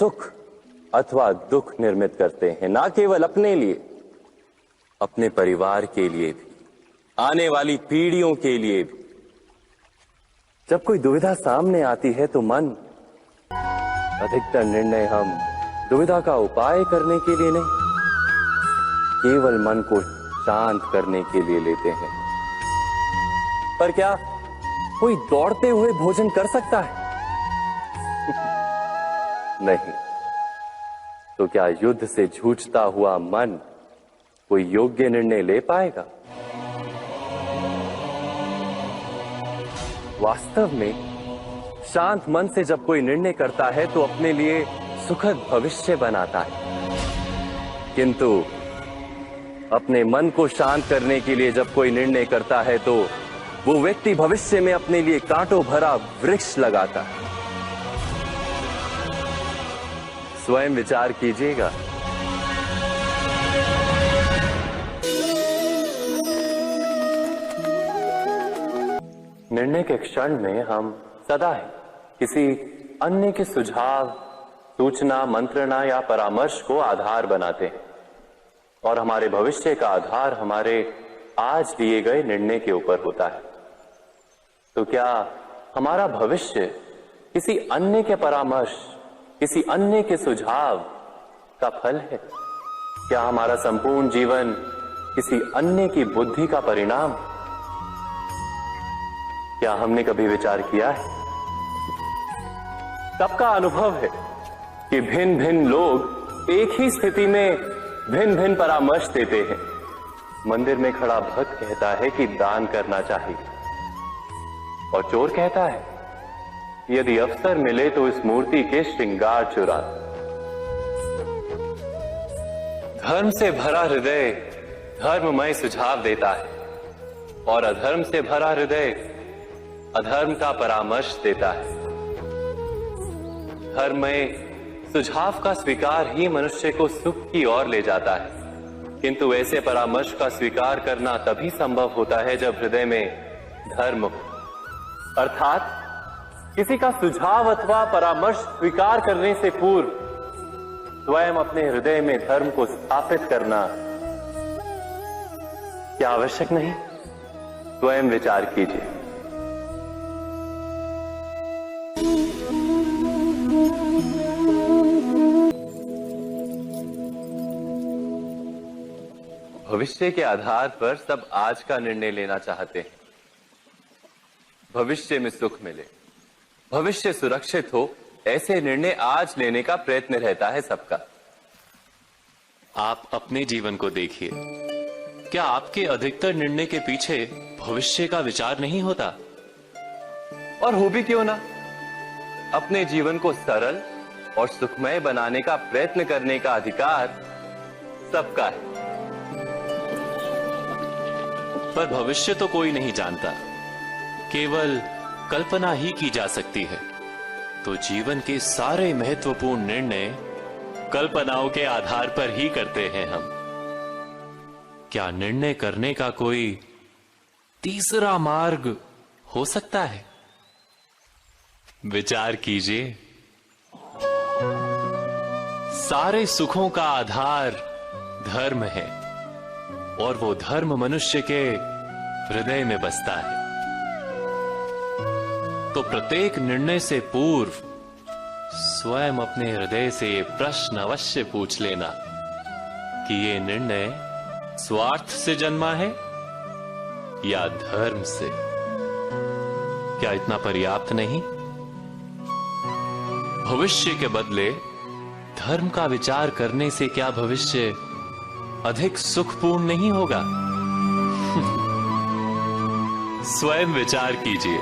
सुख अथवा दुख निर्मित करते हैं, ना केवल अपने लिए, अपने परिवार के लिए भी, आने वाली पीढ़ियों के लिए भी। जब कोई दुविधा सामने आती है तो मन अधिकतर निर्णय हम दुविधा का उपाय करने के लिए नहीं, केवल मन को शांत करने के लिए लेते हैं। पर क्या कोई दौड़ते हुए भोजन कर सकता है? नहीं। तो क्या युद्ध से जूझता हुआ मन कोई योग्य निर्णय ले पाएगा? वास्तव में शांत मन से जब कोई निर्णय करता है तो अपने लिए सुखद भविष्य बनाता है, किंतु अपने मन को शांत करने के लिए जब कोई निर्णय करता है तो वो व्यक्ति भविष्य में अपने लिए कांटों भरा वृक्ष लगाता है। स्वयं विचार कीजिएगा। निर्णय के क्षण में हम सदा ही किसी अन्य के सुझाव, सूचना, मंत्रणा या परामर्श को आधार बनाते हैं और हमारे भविष्य का आधार हमारे आज लिए गए निर्णय के ऊपर होता है। तो क्या हमारा भविष्य किसी अन्य के परामर्श, किसी अन्य के सुझाव का फल है? क्या हमारा संपूर्ण जीवन किसी अन्य की बुद्धि का परिणाम? क्या हमने कभी विचार किया है? सबका अनुभव है कि भिन्न भिन्न लोग एक ही स्थिति में भिन्न भिन्न परामर्श देते हैं। मंदिर में खड़ा भक्त कहता है कि दान करना चाहिए और चोर कहता है यदि अवसर मिले तो इस मूर्ति के श्रृंगार चुरा। धर्म से भरा हृदय धर्ममय सुझाव देता है और अधर्म से भरा हृदय अधर्म का परामर्श देता है। धर्ममय सुझाव का स्वीकार ही मनुष्य को सुख की ओर ले जाता है, किंतु ऐसे परामर्श का स्वीकार करना तभी संभव होता है जब हृदय में धर्म हो, अर्थात किसी का सुझाव अथवा परामर्श स्वीकार करने से पूर्व स्वयं अपने हृदय में धर्म को स्थापित करना क्या आवश्यक नहीं? स्वयं विचार कीजिए। भविष्य के आधार पर सब आज का निर्णय लेना चाहते हैं। भविष्य में सुख मिले, भविष्य सुरक्षित हो, ऐसे निर्णय आज लेने का प्रयत्न रहता है सबका। आप अपने जीवन को देखिए, क्या आपके अधिकतर निर्णय के पीछे भविष्य का विचार नहीं होता? और हो भी क्यों ना? अपने जीवन को सरल और सुखमय बनाने का प्रयत्न करने का अधिकार सबका है। पर भविष्य तो कोई नहीं जानता, केवल कल्पना ही की जा सकती है। तो जीवन के सारे महत्वपूर्ण निर्णय कल्पनाओं के आधार पर ही करते हैं हम। क्या निर्णय करने का कोई तीसरा मार्ग हो सकता है? विचार कीजिए। सारे सुखों का आधार धर्म है और वो धर्म मनुष्य के हृदय में बसता है। तो प्रत्येक निर्णय से पूर्व स्वयं अपने हृदय से ये प्रश्न अवश्य पूछ लेना कि ये निर्णय स्वार्थ से जन्मा है या धर्म से? क्या इतना पर्याप्त नहीं? भविष्य के बदले धर्म का विचार करने से क्या भविष्य अधिक सुखपूर्ण नहीं होगा? स्वयं विचार कीजिए।